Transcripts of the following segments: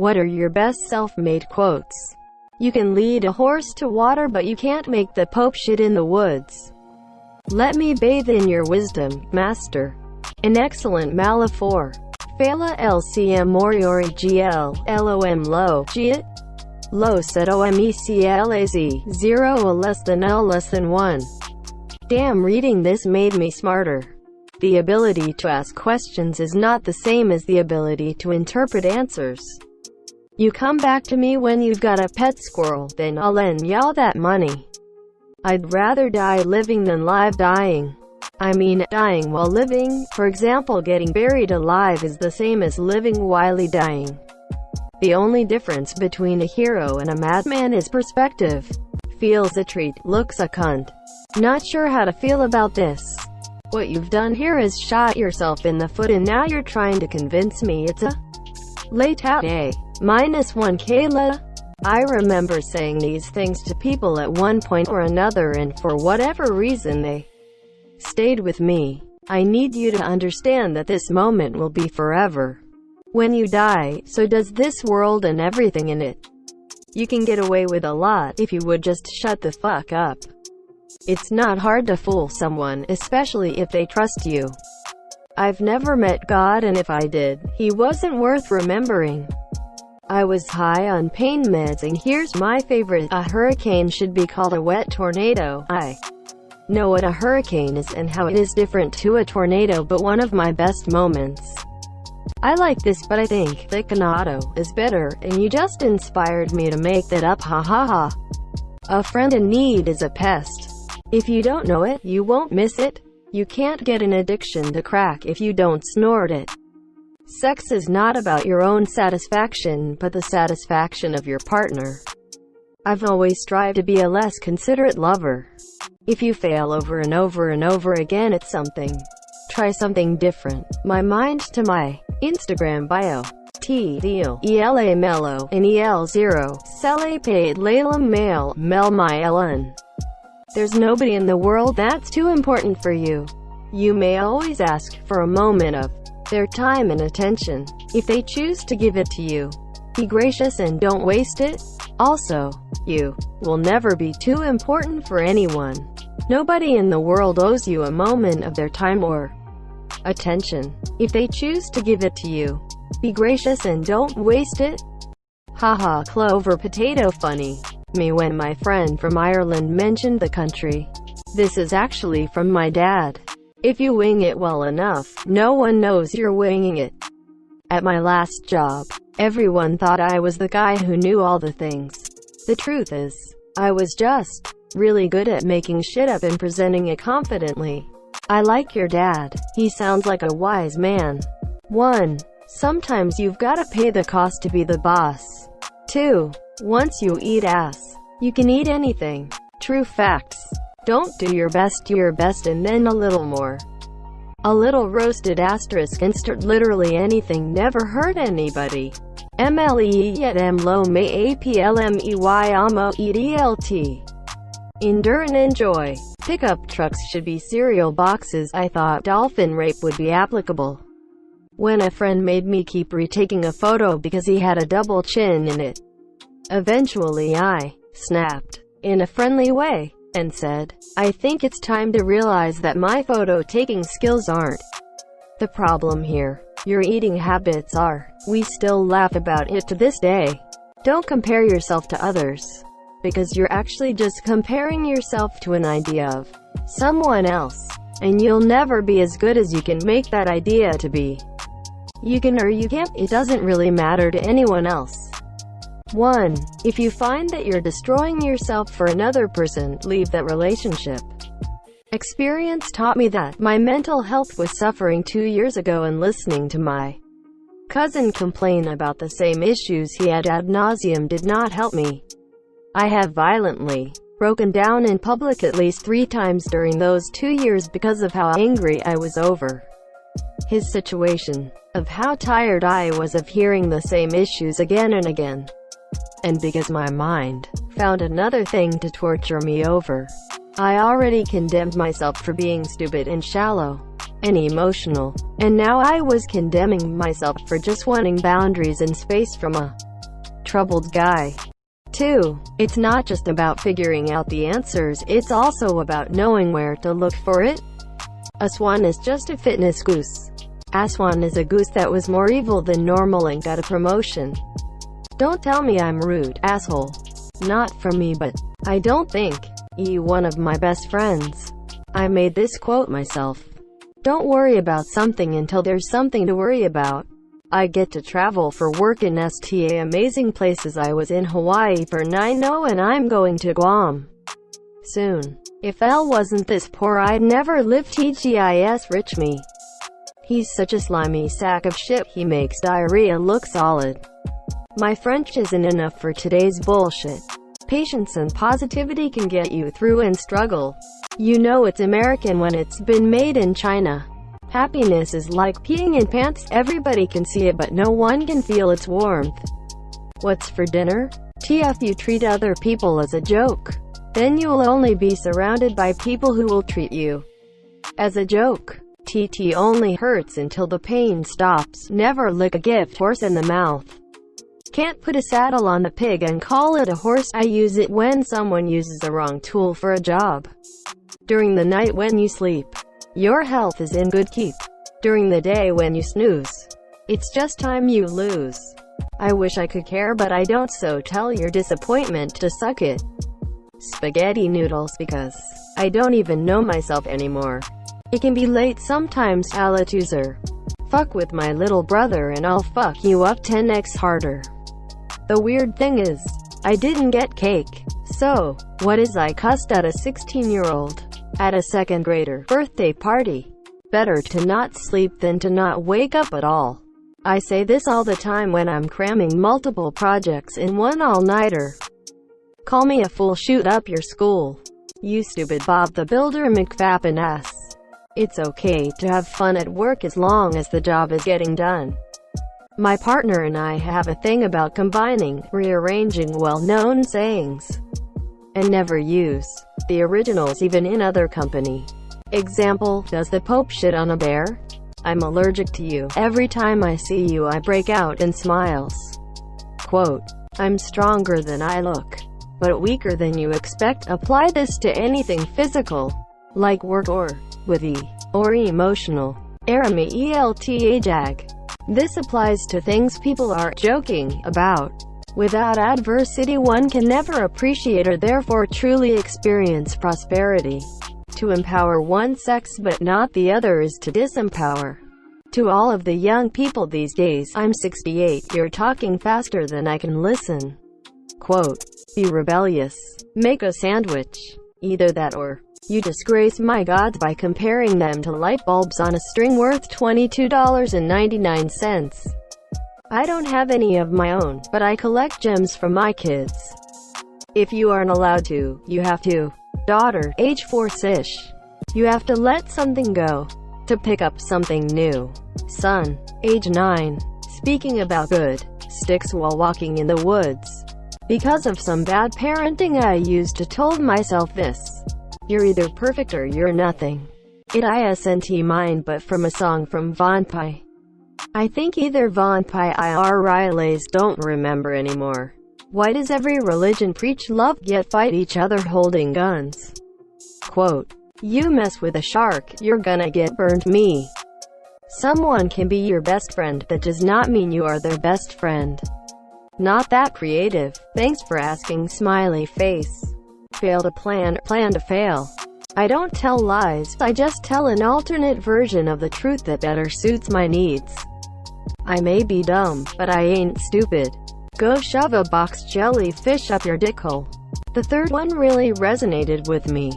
What are your best self-made quotes? You can lead a horse to water, but you can't make the Pope shit in the woods. Let me bathe in your wisdom, master. An excellent Malaphor. Phala LCM Moriori GL, LOM low, Giat? Low said OMECLAZ, 0 a less than L less than 1. Damn, reading this made me smarter. The ability to ask questions is not the same as the ability to interpret answers. You come back to me when you've got a pet squirrel, then I'll lend y'all that money. I'd rather die living than live dying. I mean, dying while living. For example, getting buried alive is the same as living while dying. The only difference between a hero and a madman is perspective. Feels a treat, looks a cunt. Not sure how to feel about this. What you've done here is shot yourself in the foot, and now you're trying to convince me it's a late out A. -1 Kayla. I remember saying these things to people at one point or another, and for whatever reason they stayed with me. I need you to understand that this moment will be forever. When you die, so does this world and everything in it. You can get away with a lot if you would just shut the fuck up. It's not hard to fool someone, especially if they trust you. I've never met God, and if I did, he wasn't worth remembering. I was high on pain meds, and here's my favorite: a hurricane should be called a wet tornado. I know what a hurricane is and how it is different to a tornado, but one of my best moments. I like this, but I think that Canado is better, and you just inspired me to make that up, ha ha ha. A friend in need is a pest. If you don't know it, you won't miss it. You can't get an addiction to crack if you don't snort it. Sex is not about your own satisfaction, but the satisfaction of your partner. I've always strived to be a less considerate lover. If you fail over and over and over again at something, try something different. My mind to my Instagram bio. T deal ELA mellow and EL0 Sele paid Layla mail Mel my Ellen. There's nobody in the world that's too important for you. You may always ask for a moment of their time and attention. If they choose to give it to you, be gracious and don't waste it. Also, you will never be too important for anyone. Nobody in the world owes you a moment of their time or attention. If they choose to give it to you, be gracious and don't waste it. Haha, clover potato funny me when my friend from Ireland mentioned the country. This is actually from my dad. If you wing it well enough, no one knows you're winging it. At my last job, everyone thought I was the guy who knew all the things. The truth is, I was just really good at making shit up and presenting it confidently. I like your dad. He sounds like a wise man. 1. Sometimes you've gotta pay the cost to be the boss. 2. Once you eat ass, you can eat anything. True facts. Don't do your best and then a little more. A little roasted asterisk insert literally anything never hurt anybody. MLE yet M low may APLMEY AMO EDLT. Endure and enjoy. Pickup trucks should be cereal boxes. I thought dolphin rape would be applicable when a friend made me keep retaking a photo because he had a double chin in it. Eventually I snapped in a friendly way and said, I think it's time to realize that my photo-taking skills aren't the problem here. Your eating habits are. We still laugh about it to this day. Don't compare yourself to others, because you're actually just comparing yourself to an idea of someone else, and you'll never be as good as you can make that idea to be. You can or you can't, it doesn't really matter to anyone else. 1. If you find that you're destroying yourself for another person, leave that relationship. Experience taught me that. My mental health was suffering 2 years ago, and listening to my cousin complain about the same issues he had ad nauseum did not help me. I have violently broken down in public at least 3 times during those 2 years because of how angry I was over his situation, of how tired I was of hearing the same issues again and again, and because my mind found another thing to torture me over. I already condemned myself for being stupid and shallow and emotional, and now I was condemning myself for just wanting boundaries and space from a troubled guy. 2. It's not just about figuring out the answers, it's also about knowing where to look for it. A swan is just a fitness goose. A swan is a goose that was more evil than normal and got a promotion. Don't tell me I'm rude, asshole. Not from me, but I don't think. One of my best friends. I made this quote myself. Don't worry about something until there's something to worry about. I get to travel for work in amazing places. I was in Hawaii for 9/0 and I'm going to Guam soon. If L wasn't this poor I'd never live. TGIS rich me. He's such a slimy sack of shit, he makes diarrhea look solid. My French isn't enough for today's bullshit. Patience and positivity can get you through and struggle. You know it's American when it's been made in China. Happiness is like peeing in pants, everybody can see it but no one can feel its warmth. What's for dinner? TF you treat other people as a joke. Then you'll only be surrounded by people who will treat you as a joke. TT only hurts until the pain stops. Never lick a gift horse in the mouth. Can't put a saddle on the pig and call it a horse. I use it when someone uses the wrong tool for a job. During the night when you sleep, your health is in good keep. During the day when you snooze, it's just time you lose. I wish I could care but I don't, so tell your disappointment to suck it. Spaghetti noodles, because I don't even know myself anymore. It can be late sometimes, Alatuser. Fuck with my little brother and I'll fuck you up 10x harder. The weird thing is, I didn't get cake. So, what is I cussed at a 16-year-old at a second grader birthday party. Better to not sleep than to not wake up at all. I say this all the time when I'm cramming multiple projects in one all-nighter. Call me a fool, shoot up your school. You stupid Bob the Builder McFappin' ass. It's okay to have fun at work as long as the job is getting done. My partner and I have a thing about combining, rearranging well-known sayings, and never use the originals even in other company. Example, does the Pope shit on a bear? I'm allergic to you. Every time I see you I break out in smiles. Quote, I'm stronger than I look, but weaker than you expect. Apply this to anything physical, like work or witty, or emotional. Arami ELTA jag. This applies to things people are joking about. Without adversity one can never appreciate or therefore truly experience prosperity. To empower one sex but not the other is to disempower. To all of the young people these days, I'm 68, you're talking faster than I can listen. Quote, be rebellious. Make a sandwich. Either that or you disgrace my gods by comparing them to light bulbs on a string worth $22.99. I don't have any of my own, but I collect gems from my kids. If you aren't allowed to, you have to. Daughter, age 4-ish. You have to let something go to pick up something new. Son, age 9. Speaking about good sticks while walking in the woods. Because of some bad parenting I used to told myself this. You're either perfect or you're nothing. It isn't mine but from a song from Von Pie. I think either Von Pie or Rileys, don't remember anymore. Why does every religion preach love yet fight each other holding guns? Quote, you mess with a shark, you're gonna get burned. Me. Someone can be your best friend, that does not mean you are their best friend. Not that creative. Thanks for asking, smiley face. Fail to plan to fail. I don't tell lies, I just tell an alternate version of the truth that better suits my needs. I may be dumb, but I ain't stupid. Go shove a box jellyfish up your dickhole. The third one really resonated with me.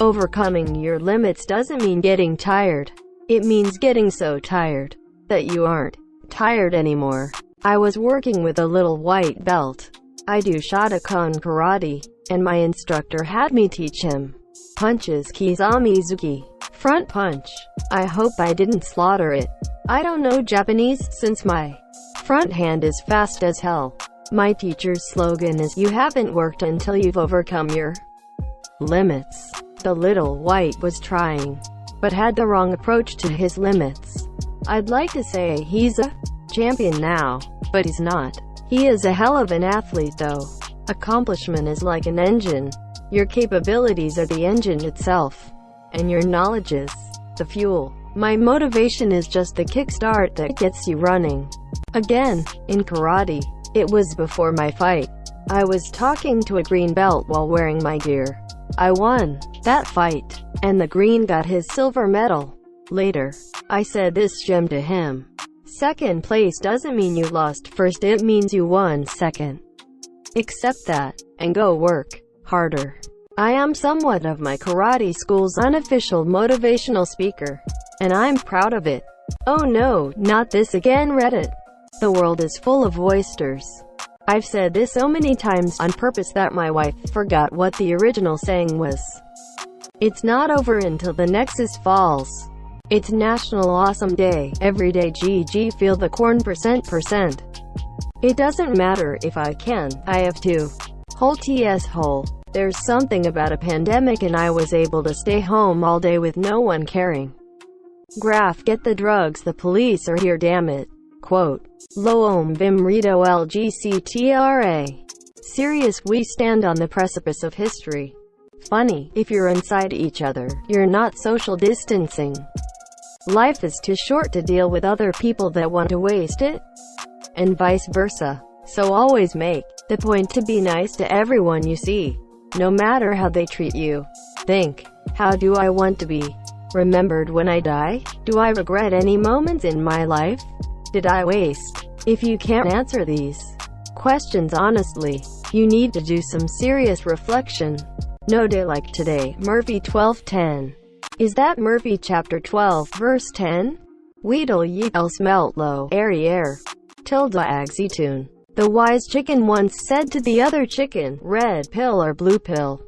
Overcoming your limits doesn't mean getting tired. It means getting so tired that you aren't tired anymore. I was working with a little white belt. I do Shotokan karate, and my instructor had me teach him punches, Kizamizuki, front punch. I hope I didn't slaughter it. I don't know Japanese, since my front hand is fast as hell. My teacher's slogan is, you haven't worked until you've overcome your limits. The little white was trying, but had the wrong approach to his limits. I'd like to say he's a champion now, but he's not. He is a hell of an athlete though. Accomplishment is like an engine. Your capabilities are the engine itself. And your knowledge is the fuel. My motivation is just the kickstart that gets you running. Again, in karate, it was before my fight. I was talking to a green belt while wearing my gear. I won that fight, and the green got his silver medal. Later, I said this gem to him. Second place doesn't mean you lost first, it means you won second. Accept that, and go work harder. I am somewhat of my karate school's unofficial motivational speaker, and I'm proud of it. Oh no, not this again, Reddit. The world is full of oysters. I've said this so many times on purpose that my wife forgot what the original saying was. It's not over until the nexus falls. It's National Awesome Day. Every day GG feel the corn %%. It doesn't matter if I can, I have to. Whole TS whole. There's something about a pandemic and I was able to stay home all day with no one caring. Graph, get the drugs, the police are here, damn it. Quote. Loom Vim Rito LGCTRA. Serious, we stand on the precipice of history. Funny, if you're inside each other, you're not social distancing. Life is too short to deal with other people that want to waste it. And vice versa. So always make the point to be nice to everyone you see, no matter how they treat you. Think, how do I want to be remembered when I die? Do I regret any moments in my life? Did I waste? If you can't answer these questions honestly, you need to do some serious reflection. No day like today. Murphy 12:10. Is that Murphy chapter 12 verse 10? Weedle ye else melt low, airy air. Tilda Axitune. The wise chicken once said to the other chicken, red pill or blue pill.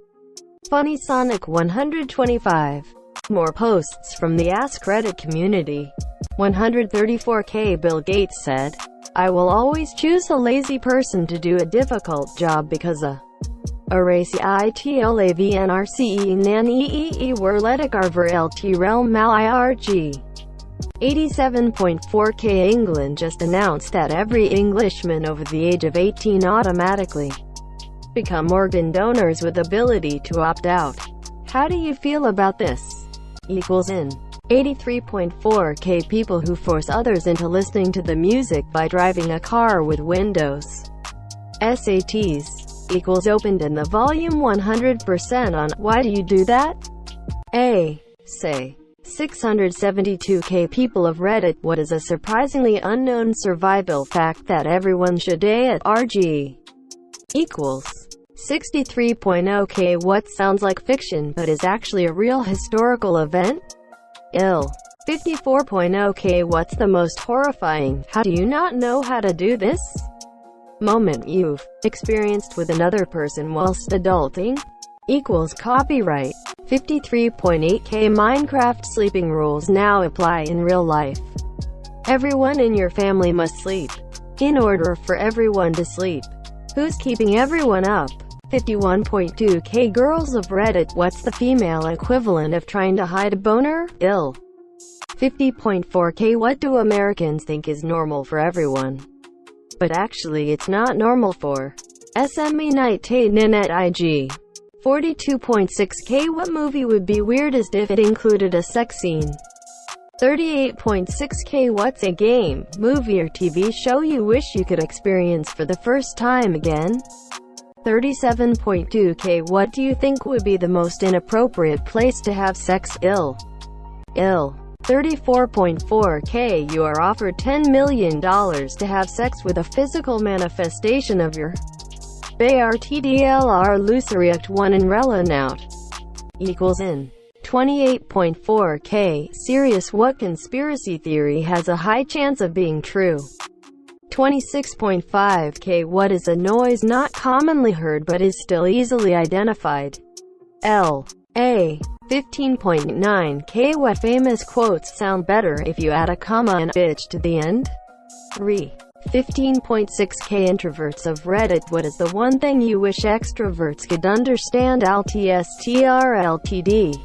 Funny Sonic 125. More posts from the AskReddit community. 134K Bill Gates said, I will always choose a lazy person to do a difficult job because a racy itlavnrce nan eee werletic arver lt realm mal irg. 87.4K England just announced that every Englishman over the age of 18 automatically become organ donors with ability to opt out. How do you feel about this? Equals in 83.4K people who force others into listening to the music by driving a car with windows. SATs equals opened in the volume 100% on why do you do that? A. Say 672K people of Reddit. What is a surprisingly unknown survival fact that everyone should day at RG? Equals 63.0K. What sounds like fiction but is actually a real historical event? Ill. 54.0K. What's the most horrifying, how do you not know how to do this moment you've experienced with another person whilst adulting? Equals copyright. 53.8K. Minecraft sleeping rules now apply in real life. Everyone in your family must sleep. In order for everyone to sleep, who's keeping everyone up? 51.2K. Girls of Reddit. What's the female equivalent of trying to hide a boner? Ill. 50.4K. What do Americans think is normal for everyone, but actually it's not normal for SME Night Taden at IG? 42.6K. What movie would be weirdest if it included a sex scene? 38.6K. What's a game, movie or TV show you wish you could experience for the first time again? 37.2K. What do you think would be the most inappropriate place to have sex? Ill. 34.4K. You are offered $10 million to have sex with a physical manifestation of your BRTDLR Luceriact 1 in Relanaut. Equals in 28.4K. Serious, what conspiracy theory has a high chance of being true? 26.5K. What is a noise not commonly heard but is still easily identified? L.A. 15.9K. What famous quotes sound better if you add a comma and bitch to the end? 15.6K. Introverts of Reddit. What is the one thing you wish extroverts could understand? LTSTR Ltd.